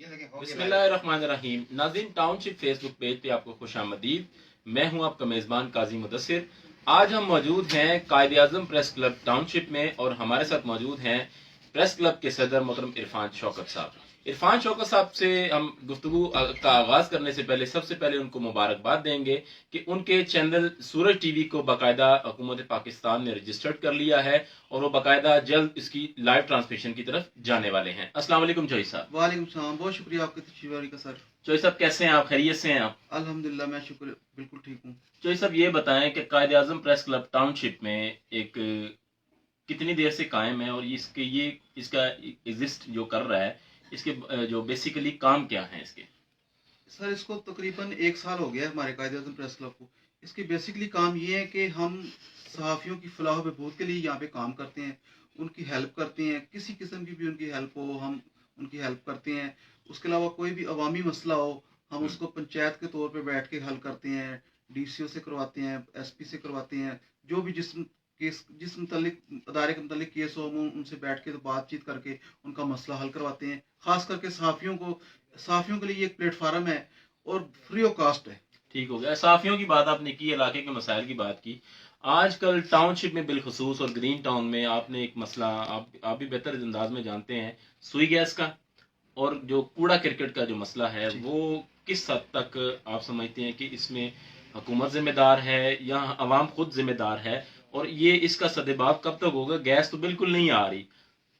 बिस्मिल्लाहिर्रहमानिर्रहीम। नाज़रीन, township Facebook page पे आपको खुश आमदीद। मैं हूं आपका मेज़बान काजी मुदस्सिर। आज हम मौजूद हैं कायदे आज़म प्रेस क्लब टाउनशिप में और हमारे साथ मौजूद हैं प्रेस क्लब के सदर मोहतरम इरफान शौकत साहब। इरफान शौकत साहब से हम गुफ्तगू का आगाज करने से पहले सबसे पहले उनको मुबारकबाद देंगे कि उनके चैनल सूरज टीवी को बाकायदा हुकूमत पाकिस्तान ने रजिस्टर्ड कर लिया है और वो बाकायदा जल्द इसकी लाइव ट्रांसमिशन की तरफ जाने वाले हैं। अस्सलाम वालेकुम चौधरी साहब। वालेकुम सलाम, बहुत शुक्रिया आपके तशरीफ का सर। चौधरी साहब कैसे हैं आप? खैरियत से हैं आप? अल्हम्दुलिल्लाह, मैं शुक्र बिल्कुल ठीक हूँ। चौधरी साहब ये बताएं कि कायदे आज़म प्रेस क्लब टाउनशिप में एक कितनी देर से कायम है और इसका एग्जिस्ट जो कर रहा है, इसके जो बेसिकली काम क्या है इसके? सर, इसको तकरीबन 1 साल हो गया है हमारे कायदे आज़म प्रेस क्लब को। इसके बेसिकली काम ये है कि हम सहाफ़ियों की फलाह बहबूद के लिए यहाँ पे काम करते हैं, उनकी हेल्प करते हैं, किसी किस्म की भी उनकी हेल्प हो हम उनकी हेल्प करते हैं। उसके अलावा कोई भी अवामी मसला हो हम उसको पंचायत के तौर पे बैठ के हल करते हैं, DCO से करवाते हैं, SP से करवाते हैं। जो भी जिस मुतल्लिक अदारे के मुतल्लिक केस हो हम उनसे बैठ के तो बातचीत करके उनका मसला हल करवाते हैं। खास करके सहाफ़ियों के लिए एक प्लेटफार्म है और फ्री ऑफ कास्ट है। ठीक हो गया। सहाफ़ियों की बात आपने की, इलाके के मसाइल की बात की। आजकल टाउनशिप में बिलखसूस और ग्रीन टाउन में आपने एक मसला आप भी बेहतर अंदाज में जानते हैं, सुई गैस का और जो कूड़ा क्रिकेट का जो मसला है, वो किस हद तक आप समझते हैं कि इसमें हुकूमत जिम्मेदार है या अवाम खुद जिम्मेदार है, और ये इसका सदेबाब कब तक होगा? गैस तो बिल्कुल नहीं आ रही।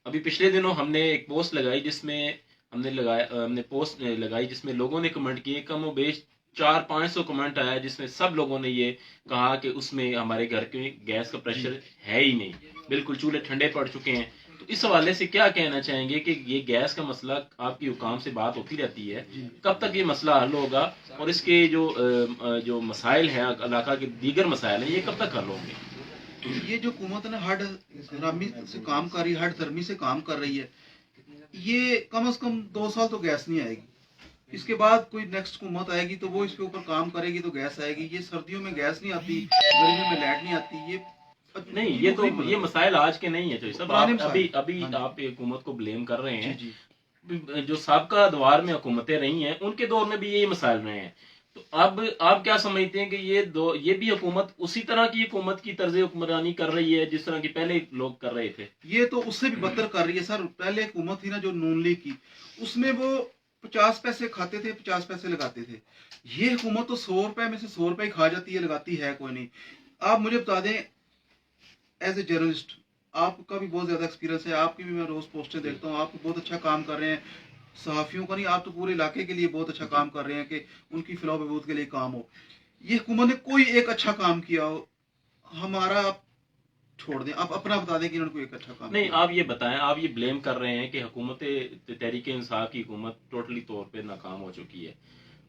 अभी पिछले दिनों हमने एक पोस्ट लगाई जिसमें हमने पोस्ट लगाई जिसमें लोगों ने कमेंट किए, कम व बेश 400-500 कमेंट आया, जिसमें सब लोगों ने ये कहा कि उसमें हमारे घर के गैस का प्रेशर है ही नहीं, बिल्कुल चूल्हे ठंडे पड़ चुके हैं। तो इस हवाले से क्या कहना चाहेंगे कि ये गैस का मसला, आपकी हुकाम से बात होती रहती है, कब तक ये मसला हल होगा और इसके जो मसाइल हैं, इलाका के दीगर मसाइल हैं, ये कब तक हल होंगे? ये जो हुकूमत है हर धर्मी से काम कर रही है, हर धर्मी से काम कर रही है, ये कम से कम 2 साल तो गैस नहीं आएगी। इसके बाद कोई नेक्स्ट हुकूमत आएगी तो वो इसके ऊपर काम करेगी तो गैस आएगी। ये सर्दियों में गैस नहीं आती, गर्मियों में लाइट नहीं आती। ये नहीं, ये मसाइल आज के नहीं है जो सब आप अभी आप हुकूमत को ब्लेम कर रहे हैं। जी। जो साबका दौर में हुकूमतें रही हैं उनके दौर में भी यही मसाइल रहे हैं। तो अब आप क्या समझते हैं कि ये भी हुकूमत उसी तरह की हुकूमत की तर्ज हुक्मरानी कर रही है जिस तरह की पहले लोग कर रहे थे? ये तो उससे भी बदतर कर रही है सर। पहले हुकूमत थी ना जो नून लीग की, उसमें वो 50 पैसे खाते थे, 50 पैसे लगाते थे। ये हुकूमत तो 100 रुपए में से 100 रुपए ही खा जाती है, लगाती है कोई नहीं। आप मुझे बता दें, एज ए जर्नलिस्ट आपका भी बहुत ज्यादा एक्सपीरियंस है, आपकी भी मैं रोज पोस्टें देखता हूँ, आप बहुत अच्छा काम कर रहे हैं। सहाफियों का नहीं, आप तो पूरे इलाके के लिए बहुत अच्छा काम कर रहे हैं कि उनकी फिलाह बहबूद के लिए काम हो। ये हुकूमत ने कोई एक अच्छा काम किया हो हमारा, आप छोड़ दें, आप अपना बता दें कि इन्होंने कोई एक अच्छा काम नहीं किया। आप ये बताएं, आप ये ब्लेम कर रहे हैं कि हुकूमत तहरीक इंसाफ की हुकूमत टोटली तौर पे नाकाम हो चुकी है।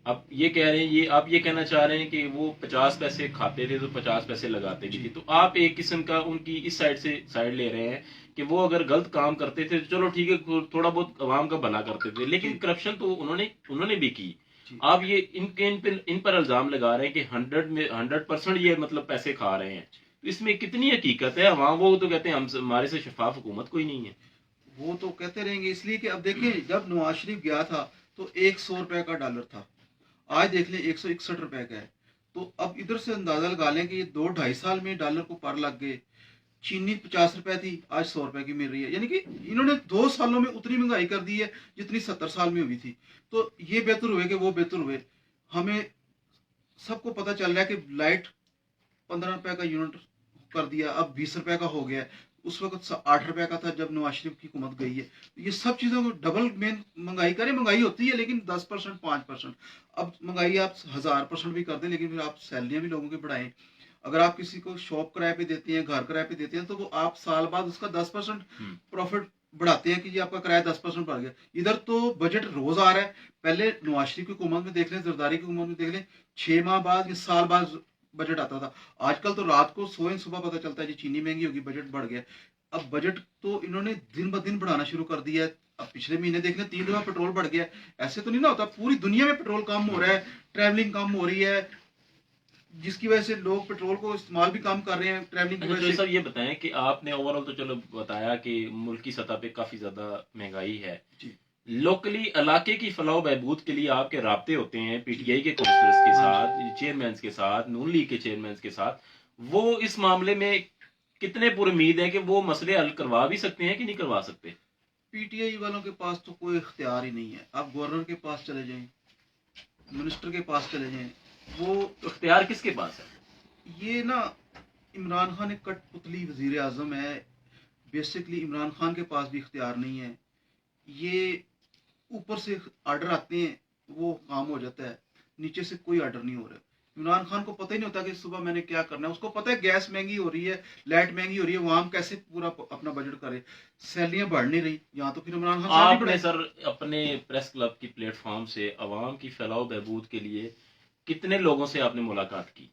अब ये कह रहे हैं, आप ये कहना चाह रहे हैं कि वो 50 पैसे खाते थे तो 50 पैसे लगाते भी थे। तो आप एक किस्म का उनकी इस साइड से साइड ले रहे हैं कि वो अगर गलत काम करते थे तो चलो ठीक है, थोड़ा बहुत अवाम का भला करते थे, लेकिन करप्शन तो उन्होंने भी की। आप ये इन पर इल्जाम लगा रहे हैं कि 100% ये मतलब पैसे खा रहे हैं। तो इसमें कितनी हकीकत है? अवाम वो तो कहते हैं हमारे से शफाफ हुकूमत कोई नहीं है। वो तो कहते रहेंगे, इसलिए कि अब देखें, जब नवाज शरीफ गया था तो 100 रुपए का डॉलर था, आज देख लें 161 रुपए का है। तो अब इधर से अंदाजा लगा लें कि ये 2-2.5 साल में डॉलर को पार लग गए। चीनी 50 रुपए थी, आज 100 रुपए की मिल रही है। यानी कि इन्होंने 2 सालों में उतनी महंगाई कर दी है जितनी 70 साल में हुई थी। तो ये बेहतर हुए कि वो बेहतर हुए। हमें सबको पता चल रहा है कि लाइट 15 रुपए का यूनिट कर दिया, अब 20 रुपए का हो गया। उस वक्त 8 रुपए का था जब नवाज शरीफ की हुकूमत गई है। ये सब चीजों को डबल मेन महंगाई करें, महंगाई होती है लेकिन 10%, 5%। अब महंगाई आप 1000% भी कर दें, लेकिन फिर आप सैलरियां भी लोगों की बढ़ाएं। अगर आप किसी को शॉप किराए पे देते हैं, घर किराए पे देते हैं, तो वो आप साल बाद उसका 10% प्रॉफिट बढ़ाते हैं कि जी आपका किराया 10% बढ़ गया। इधर तो बजट रोज आ रहा है। पहले नवाज शरीफ की हुकूमत में देख लें, जरदारी की हुकूमत में देख लें, 6 माह बाद या साल बाद बजट आता था। आजकल तो रात को सोए सुबह पता चलता है जी चीनी महंगी होगी, बजट बढ़ गया। अब बजट तो इन्होंने दिन ब दिन बढ़ाना शुरू कर दिया है। अब पिछले महीने देख लें 3 दफा पेट्रोल बढ़ गया। ऐसे तो नहीं ना होता, पूरी दुनिया में पेट्रोल कम हो रहा है, ट्रैवलिंग कम हो रही है, जिसकी वजह से लोग पेट्रोल को इस्तेमाल भी कम कर रहे हैं ट्रैवलिंग की वजह से। सर ये बताएं कि आपने ओवरऑल तो चलो बताया कि मुल्क की सतह पे काफी ज्यादा महंगाई है, लोकली इलाके की फलाह बहबूद के लिए आपके राब्ते होते हैं पीटीआई के काउंसलर्स के हाँ साथ, जी। चेयरमैन के साथ, नून लीग के चेयरमैन के साथ, वो इस मामले में कितने पुरुमीद हैं कि वो मसले हल करवा भी सकते हैं कि नहीं करवा सकते? पीटीआई वालों के पास तो कोई इख्तियार ही नहीं है। आप गवर्नर के पास चले जाएं, मिनिस्टर के पास चले जाएं, वो तो इख्तियार किसके पास है? ये ना इमरान खान एक कठपुतली वजीर आजम है। बेसिकली इमरान खान के पास भी इख्तियार नहीं है। ये ऊपर से आर्डर आते हैं, वो काम हो जाता है, नीचे से कोई आर्डर नहीं हो रहा। इमरान खान को पता ही नहीं होता कि सुबह मैंने क्या करना है। उसको पता है गैस महंगी हो रही है, लाइट महंगी हो रही है, वो आम कैसे पूरा अपना बजट करे। सैलरियां बढ़ नहीं रही, यहाँ तो फिर इमरान खान सैलरी आपने बढ़ाए। सर अपने प्रेस क्लब की प्लेटफॉर्म से अवाम की फलाह बहबूद के लिए कितने लोगों से आपने मुलाकात की,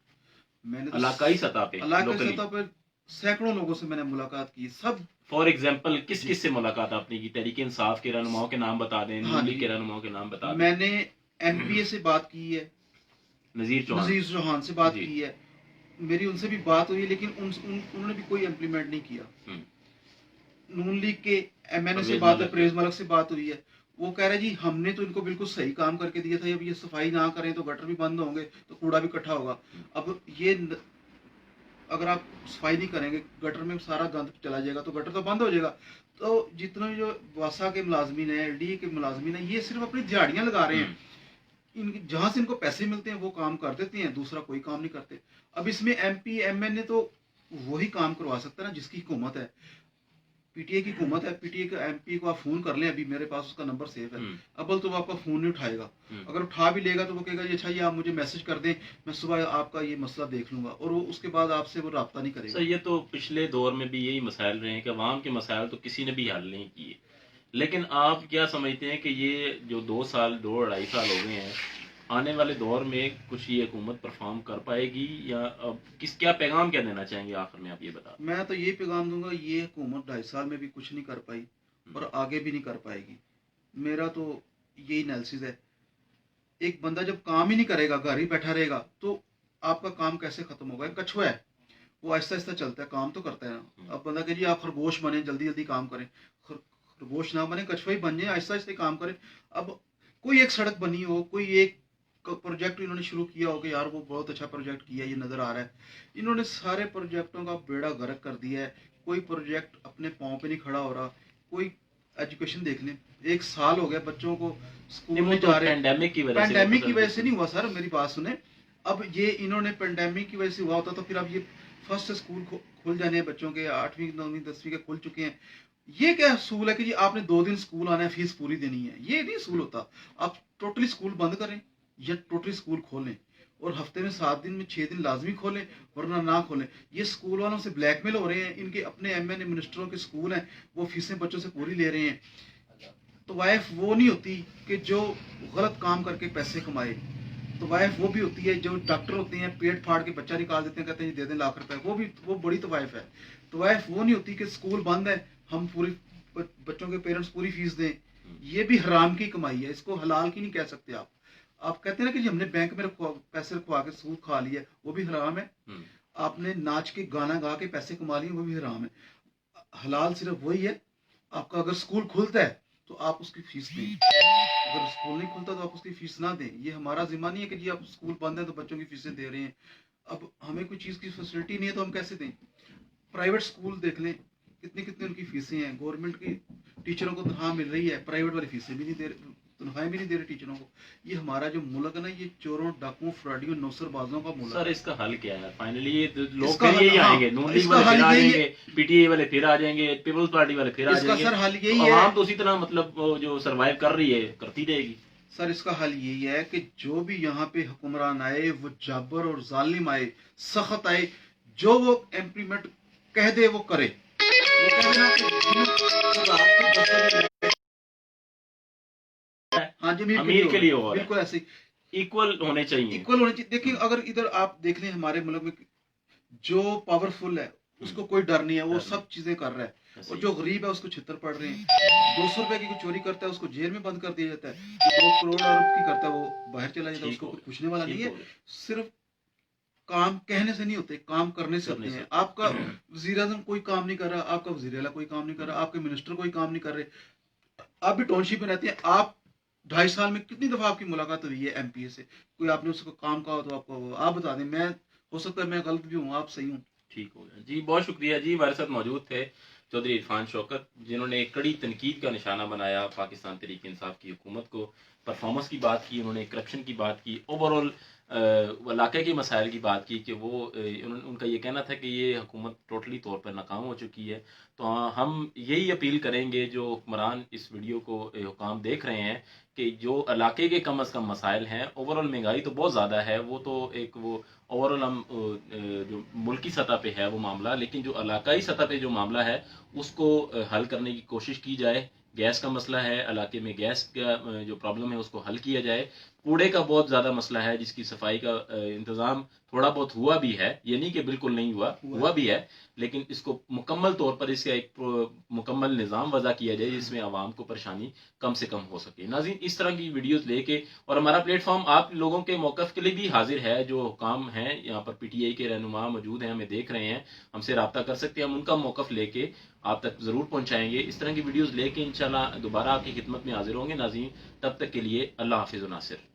मैंने तो इलाकाई सतह पे, इलाके लोकली? सतह पर सैकड़ों लोगों से मैंने मुलाकात की, सब। फॉर एग्जाम्पल किस जी। किस से मुलाकात आपने की? तहरीक इंसाफ के रहनुमाओं के नाम बता दें, हाँ नून लीग जी। के रहनुमाओं के नाम बता दें। मैंने एमपीए से बात की है, नजीर चौहान नजीर चौहान से बात जी। की है, मेरी उनसे भी बात हुई, लेकिन उन्होंने भी कोई इम्प्लीमेंट नहीं किया। नून लीग के एमएनए से परवेज बात है, मलिक। परवेज मलिक से बात हुई है। वो कह रहे जी हमने तो इनको बिल्कुल सही काम करके दिया था, अब ये सफाई ना करें तो गटर भी बंद होंगे, तो कूड़ा भी इकट्ठा होगा। अब ये अगर आप सफाई नहीं करेंगे, गटर में सारा गंद चला जाएगा, तो गटर तो बंद हो जाएगा। तो जितने जो वासा के मुलाजमीन है, एलडी के मुलाजमीन है, ये सिर्फ अपनी दिहाड़ियां लगा रहे हैं। इनकी जहां से इनको पैसे मिलते हैं वो काम कर देते हैं, दूसरा कोई काम नहीं करते। अब इसमें एमपी एमएनए तो वही काम करवा सकता है ना जिसकी हुकूमत है। पीटीआई की हुकूमत है, पीटीआई के एमपी को आप फोन कर लें, अभी मेरे पास उसका नंबर सेव है। अव्वल तो वो आपका फोन नहीं उठाएगा, अगर उठा भी लेगा तो वो कहेगा जी अच्छा ये आप मुझे मैसेज कर दें, मैं सुबह आपका ये मसला देख लूंगा, और वो उसके बाद आपसे वो राब्ता नहीं करेगा। सर ये तो पिछले दौर में भी यही मसाइल रहे हैं कि अवाम के मसाइल तो किसी ने भी हल नहीं किए, लेकिन आप क्या समझते हैं कि ये जो 2 साल 2-2.5 साल हो गए हैं, आने वाले दौर में कुछ ये हुकूमत परफॉर्म कर पाएगी, या अब क्या पैगाम क्या देना चाहेंगे आखिर में, आप ये बता? मैं तो ये पैगाम दूंगा, ये हुकूमत 2.5 साल में भी कुछ नहीं कर पाई और आगे भी नहीं कर पाएगी। मेरा तो यही एनालिसिस है। एक बंदा जब काम ही नहीं करेगा, घर ही बैठा रहेगा, तो आपका काम कैसे खत्म होगा? एक कछुआ है, वो आहिस्ता आहिस्ता चलता है, काम तो करता है ना। अब बंदा कहे जी आप खरगोश बने, जल्दी जल्दी काम करें। खरगोश ना बने, कछुआ ही बन जाए, आहिस्ता आहिस्ता काम करें। अब कोई एक सड़क बनी हो, कोई एक प्रोजेक्ट इन्होंने शुरू किया हो कि यार वो बहुत अच्छा प्रोजेक्ट किया, ये नजर आ रहा है, इन्होंने सारे प्रोजेक्टों का बेड़ा गर्क कर दिया है। कोई प्रोजेक्ट अपने पाँव पे नहीं खड़ा हो रहा। कोई एजुकेशन देख लें, 1 साल हो गया बच्चों को स्कूल वो नहीं तो जा रहे। पैंडेमिक की वजह से, पैंडेमिक की वजह से नहीं हुआ सर, मेरी बात सुने। अब ये इन्होंने पैंडेमिक की वजह से हुआ होता तो फिर अब ये फर्स्ट स्कूल खुल जाने हैं बच्चों के, 8वीं 9वीं 10वीं के खुल चुके हैं। ये क्या असूल है कि जी आपने 2 दिन स्कूल आना है, फीस पूरी देनी है? ये नहीं असूल होता। आप टोटली स्कूल बंद करें या टोटली स्कूल खोलें, और हफ्ते में 7 दिन में 6 दिन लाजमी खोलें, वरना ना खोलें। ये स्कूल वालों से ब्लैकमेल हो रहे हैं, इनके अपने एमएनए मिनिस्टरों के स्कूल हैं, वो फीसें बच्चों से पूरी ले रहे हैं। तो वाइफ वो नहीं होती कि जो गलत काम करके पैसे कमाए। तो वाइफ वो भी होती है जो डॉक्टर होते हैं, पेट फाड़ के बच्चा निकाल देते हैं, कहते हैं दे दें लाख रुपए, वो बड़ी तो वाइफ है। तो वाइफ वो नहीं होती कि स्कूल बंद है, हम पूरी बच्चों के पेरेंट्स पूरी फीस दें। ये भी हराम की कमाई है, इसको हलाल की नहीं कह सकते आप। आप कहते हैं ना कि हमने बैंक में पैसे रखवा के सूद खा लिया, वो भी हराम है। आपने नाच के गाना गा के पैसे कमा लिए, वो भी हराम है। हलाल सिर्फ वही है, आपका अगर स्कूल खुलता है तो आप उसकी फीस दें, अगर स्कूल नहीं खुलता तो आप उसकी फीस ना दें। ये हमारा जिम्मा नहीं है कि जी आप स्कूल बंद है तो बच्चों की फीसें दे रहे हैं। अब हमें कोई चीज़ की फैसिलिटी नहीं है तो हम कैसे दें? प्राइवेट स्कूल देख लें, कितनी कितनी उनकी फीसें हैं। गवर्नमेंट की टीचरों को तनख्वाह मिल रही है, प्राइवेट वाली फीसें भी नहीं दे रहे, तनख्वाहें भी नहीं दे रहे टीचरों को। ये हमारा जो मुल्क है ना, ये चोरों डाकुओं फ्रॉडियों नौसरबाजों का मुल्क सर है। इसका हल क्या है फाइनली? ये लोग इसका फिर यही हल- हाँ, आएंगे, नून लीग इसका वाले हल फिर आ यही है। जाएंगे, पीटीआई वाले फिर आ जाएंगे, पीपल्स पार्टी वाले फिर आ इसका जाएंगे। सर हल यही है। आवाम तो उसी तरह मतलब वो जो सरवाइव कर रही है करती रहेगी। सर इसका हल यही है कि जो भी यहाँ पे हुक्मरान आए, वो जाबर और जालिम आए, सख्त आए, जो वो इम्प्लीमेंट कह दे वो करे। वो कह देना कि रात को 10 बजे, हाँ जी, अमीर के लिए हो रहा है। बिल्कुल ऐसे इक्वल होने चाहिए। इक्वल होने चाहिए। देखिए अगर इधर आप देख लें हमारे मुल्क में, जो पावरफुल है उसको कोई डर नहीं है, वो सब चीजें कर रहा है, और जो गरीब है उसको छितर पड़ रहे हैं। 200 रुपए की कोई चोरी करता है उसको जेल में बंद कर दिया जाता है, जो 2 करोड़ अरब की करता है वो बाहर चला जाता है, उसको कुछ पूछने वाला नहीं है। सिर्फ काम कहने से नहीं होते, काम करने से होते हैं। आपका वजीर आजम कोई काम नहीं कर रहा, आपका वजीर आला कोई काम नहीं कर रहा, आपके मिनिस्टर कोई काम नहीं कर रहे, आप भी टाउनशिप में रहते हैं, आप 2.5 साल में कितनी दफा आपकी मुलाकात हुई है एमपीए से? कोई आपने उसको काम कहा हो तो आपको आप बता दें, मैं हो सकता है मैं गलत भी हूँ, आप सही हूँ। ठीक हो गया जी, बहुत शुक्रिया जी। हमारे साथ मौजूद थे चौधरी इरफान शौकत, जिन्होंने एक कड़ी तनकीद का निशाना बनाया पाकिस्तान तहरीक इंसाफ की हुकूमत को। परफॉर्मेंस की बात की उन्होंने, करप्शन की बात की, ओवरऑल इलाके के मसाइल की बात की कि वो उनका ये कहना था कि ये हुकूमत टोटली तौर पर नाकाम हो चुकी है। तो हम यही अपील करेंगे जो हुक्मरान इस वीडियो को हुकाम देख रहे हैं कि जो इलाके के कम अज़ कम मसाइल हैं, ओवरऑल महंगाई तो बहुत ज़्यादा है, वो तो एक वो ओवरऑल हम जो मुल्की सतह पे है वो मामला, लेकिन जो इलाकाई सतह पे जो मामला है उसको हल करने की कोशिश की जाए। गैस का मसला है, इलाके में गैस का जो प्रॉब्लम है उसको हल किया जाए। कूड़े का बहुत ज़्यादा मसला है जिसकी सफाई का इंतज़ाम थोड़ा बहुत हुआ भी है, ये नहीं कि बिल्कुल नहीं हुआ भी है, लेकिन इसको मुकम्मल तौर पर इसका एक मुकम्मल निज़ाम वज़ा किया जाए जिसमें आवाम को परेशानी कम से कम हो सके। नाज़रीन, इस तरह की वीडियोस लेके, और हमारा प्लेटफॉर्म आप लोगों के मौक़िफ़ के लिए भी हाजिर है। जो हुकाम हैं यहाँ पर पीटीआई के रहनुमा मौजूद हैं, हमें देख रहे हैं, हमसे रब्ता कर सकते हैं, हम उनका मौक़िफ़ लेके आप तक ज़रूर पहुँचाएंगे। इस तरह की वीडियोज़ लेके इंशाल्लाह दोबारा आपकी खिदमत में हाजिर होंगे। नाज़रीन, तब तक के लिए अल्लाह हाफ़िज़ व नासिर।